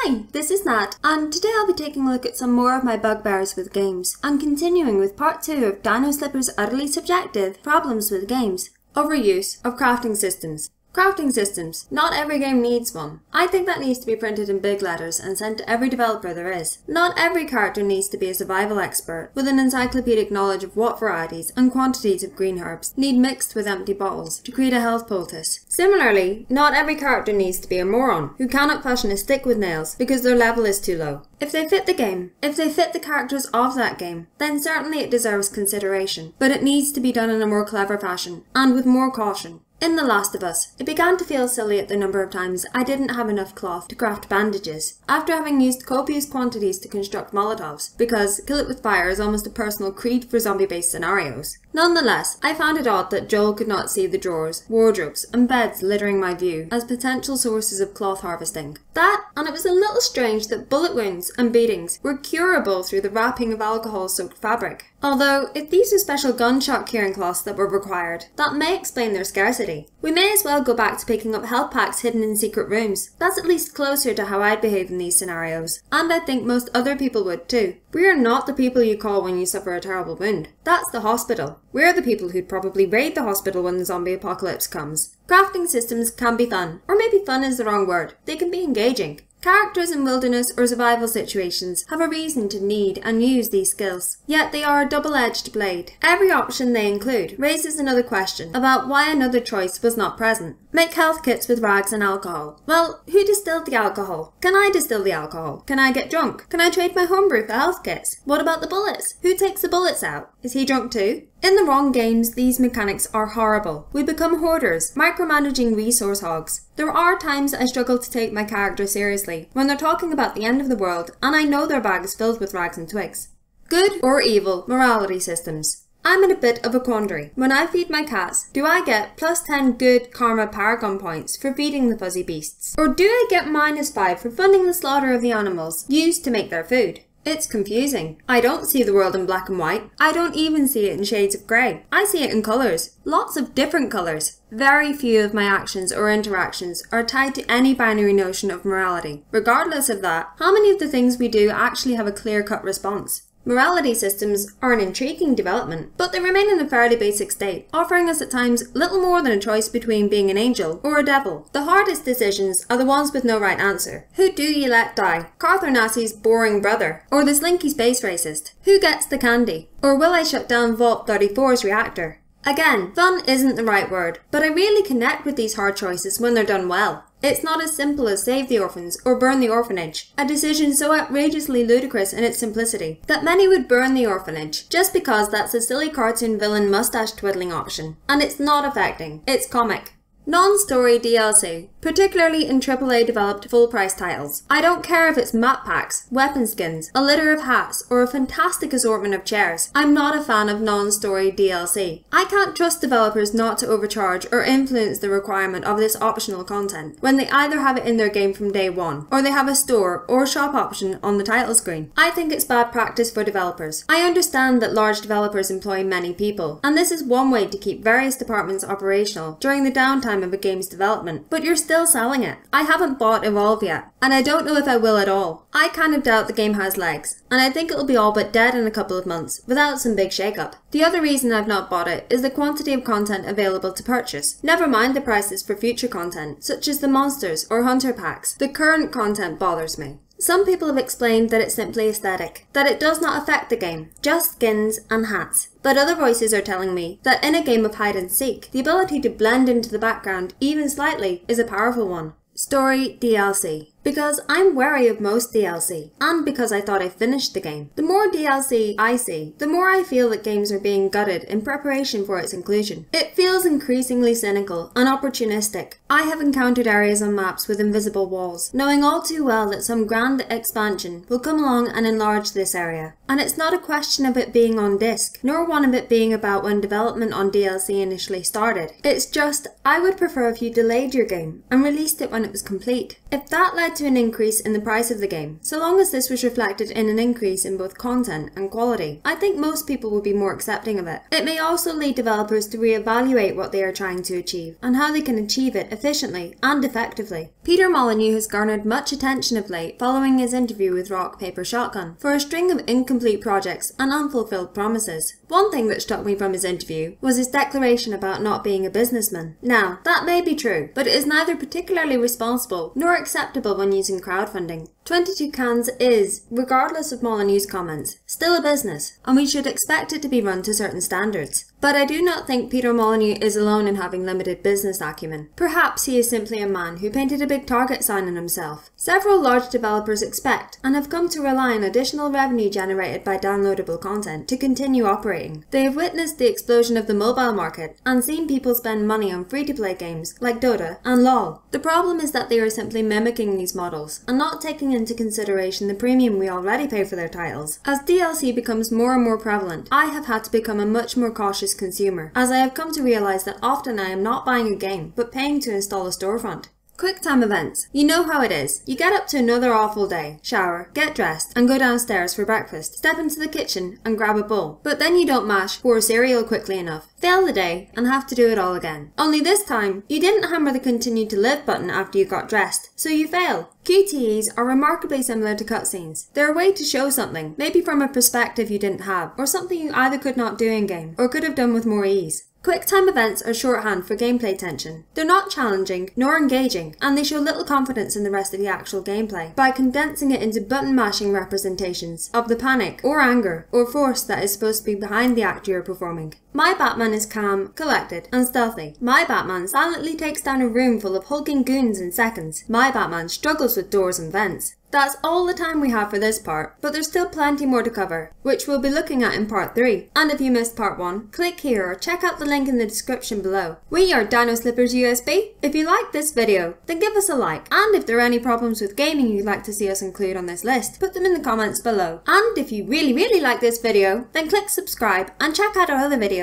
Hi, this is Nat, and today I'll be taking a look at some more of my bugbears with games. I'm continuing with part 2 of Dinoslippers' utterly subjective problems with games. Overuse of crafting systems. Crafting systems. Not every game needs one. I think that needs to be printed in big letters and sent to every developer there is. Not every character needs to be a survival expert with an encyclopedic knowledge of what varieties and quantities of green herbs need mixed with empty bottles to create a health poultice. Similarly, not every character needs to be a moron who cannot fashion a stick with nails because their level is too low. If they fit the game, if they fit the characters of that game, then certainly it deserves consideration, but it needs to be done in a more clever fashion and with more caution. In The Last of Us, it began to feel silly at the number of times I didn't have enough cloth to craft bandages, after having used copious quantities to construct Molotovs, because kill it with fire is almost a personal creed for zombie-based scenarios. Nonetheless, I found it odd that Joel could not see the drawers, wardrobes, and beds littering my view as potential sources of cloth harvesting. That, and it was a little strange that bullet wounds and beatings were curable through the wrapping of alcohol-soaked fabric. Although, if these were special gunshot curing cloths that were required, that may explain their scarcity. We may as well go back to picking up health packs hidden in secret rooms. That's at least closer to how I'd behave in these scenarios, and I think most other people would too. We are not the people you call when you suffer a terrible wound. That's the hospital. We're the people who'd probably raid the hospital when the zombie apocalypse comes. Crafting systems can be fun, or maybe fun is the wrong word. They can be engaging. Characters in wilderness or survival situations have a reason to need and use these skills, yet they are a double-edged blade. Every option they include raises another question about why another choice was not present. Make health kits with rags and alcohol. Well, who distilled the alcohol? Can I distill the alcohol? Can I get drunk? Can I trade my homebrew for health kits? What about the bullets? Who takes the bullets out? Is he drunk too? In the wrong games, these mechanics are horrible. We become hoarders, micromanaging resource hogs. There are times I struggle to take my character seriously, when they're talking about the end of the world and I know their bag is filled with rags and twigs. Good or evil morality systems. I'm in a bit of a quandary. When I feed my cats, do I get plus 10 good karma paragon points for feeding the fuzzy beasts? Or do I get minus 5 for funding the slaughter of the animals used to make their food? It's confusing. I don't see the world in black and white. I don't even see it in shades of grey. I see it in colours. Lots of different colours. Very few of my actions or interactions are tied to any binary notion of morality. Regardless of that, how many of the things we do actually have a clear-cut response? Morality systems are an intriguing development, but they remain in a fairly basic state, offering us at times little more than a choice between being an angel or a devil. The hardest decisions are the ones with no right answer. Who do you let die? Carther Nassi's boring brother? Or the slinky space racist? Who gets the candy? Or will I shut down Vault 34's reactor? Again, fun isn't the right word, but I really connect with these hard choices when they're done well. It's not as simple as save the orphans or burn the orphanage, a decision so outrageously ludicrous in its simplicity that many would burn the orphanage just because that's a silly cartoon villain mustache twiddling option. And it's not affecting, it's comic. Non-story DLC, particularly in AAA developed full-price titles. I don't care if it's map packs, weapon skins, a litter of hats, or a fantastic assortment of chairs. I'm not a fan of non-story DLC. I can't trust developers not to overcharge or influence the requirement of this optional content when they either have it in their game from day one, or they have a store or shop option on the title screen. I think it's bad practice for developers. I understand that large developers employ many people, and this is one way to keep various departments operational during the downtime of a game's development, but you're still selling it. I haven't bought Evolve yet, and I don't know if I will at all. I kind of doubt the game has legs, and I think it'll be all but dead in a couple of months without some big shake-up. The other reason I've not bought it is the quantity of content available to purchase. Never mind the prices for future content, such as the monsters or hunter packs. The current content bothers me. Some people have explained that it's simply aesthetic, that it does not affect the game, just skins and hats. But other voices are telling me that in a game of hide and seek, the ability to blend into the background even slightly is a powerful one. Story DLC. Because I'm wary of most DLC, and because I thought I finished the game. The more DLC I see, the more I feel that games are being gutted in preparation for its inclusion. It feels increasingly cynical and opportunistic. I have encountered areas on maps with invisible walls, knowing all too well that some grand expansion will come along and enlarge this area. And it's not a question of it being on disc, nor one of it being about when development on DLC initially started. It's just, I would prefer if you delayed your game and released it when it was complete. If that led led to an increase in the price of the game, so long as this was reflected in an increase in both content and quality. I think most people would be more accepting of it. It may also lead developers to reevaluate what they are trying to achieve and how they can achieve it efficiently and effectively. Peter Molyneux has garnered much attention of late following his interview with Rock Paper Shotgun for a string of incomplete projects and unfulfilled promises. One thing that struck me from his interview was his declaration about not being a businessman. Now, that may be true, but it is neither particularly responsible nor acceptable when using crowdfunding. 22 Cans is, regardless of Molyneux's comments, still a business, and we should expect it to be run to certain standards. But I do not think Peter Molyneux is alone in having limited business acumen. Perhaps he is simply a man who painted a big target sign on himself. Several large developers expect, and have come to rely on additional revenue generated by downloadable content to continue operating. They have witnessed the explosion of the mobile market, and seen people spend money on free-to-play games like Dota and LoL. The problem is that they are simply mimicking these models, and not taking into consideration the premium we already pay for their titles. As DLC becomes more and more prevalent, I have had to become a much more cautious consumer, as I have come to realise that often I am not buying a game, but paying to install a storefront. QuickTime Events. You know how it is. You get up to another awful day, shower, get dressed, and go downstairs for breakfast, step into the kitchen and grab a bowl. But then you don't mash pour cereal quickly enough, fail the day, and have to do it all again. Only this time, you didn't hammer the continue to live button after you got dressed, so you fail. QTEs are remarkably similar to cutscenes. They're a way to show something, maybe from a perspective you didn't have, or something you either could not do in-game, or could have done with more ease. QuickTime events are shorthand for gameplay tension. They're not challenging, nor engaging, and they show little confidence in the rest of the actual gameplay, by condensing it into button-mashing representations of the panic, or anger, or force that is supposed to be behind the act you are performing. My Batman is calm, collected, and stealthy. My Batman silently takes down a room full of hulking goons in seconds. My Batman struggles with doors and vents. That's all the time we have for this part, but there's still plenty more to cover, which we'll be looking at in part 3. And if you missed part 1, click here or check out the link in the description below. We are Dinoslippers USB. If you liked this video, then give us a like. And if there are any problems with gaming you'd like to see us include on this list, put them in the comments below. And if you really like this video, then click subscribe and check out our other videos.